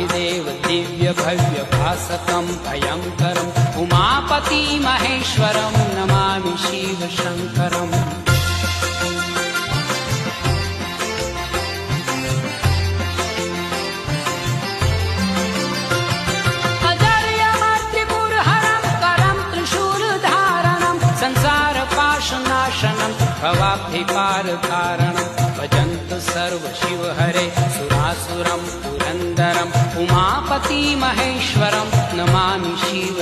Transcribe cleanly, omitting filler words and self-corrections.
देवादिदेव दिव्य भव्य भासकं भयङ्करम् उमापति महेश्वरं नमामि शिव शङ्करम्। भवाब्धिपारकारणं भजन्तु सर्व शिव हरे सुरासुरं पुरन्दरम् उमापति महेश्वरं नमामि शिव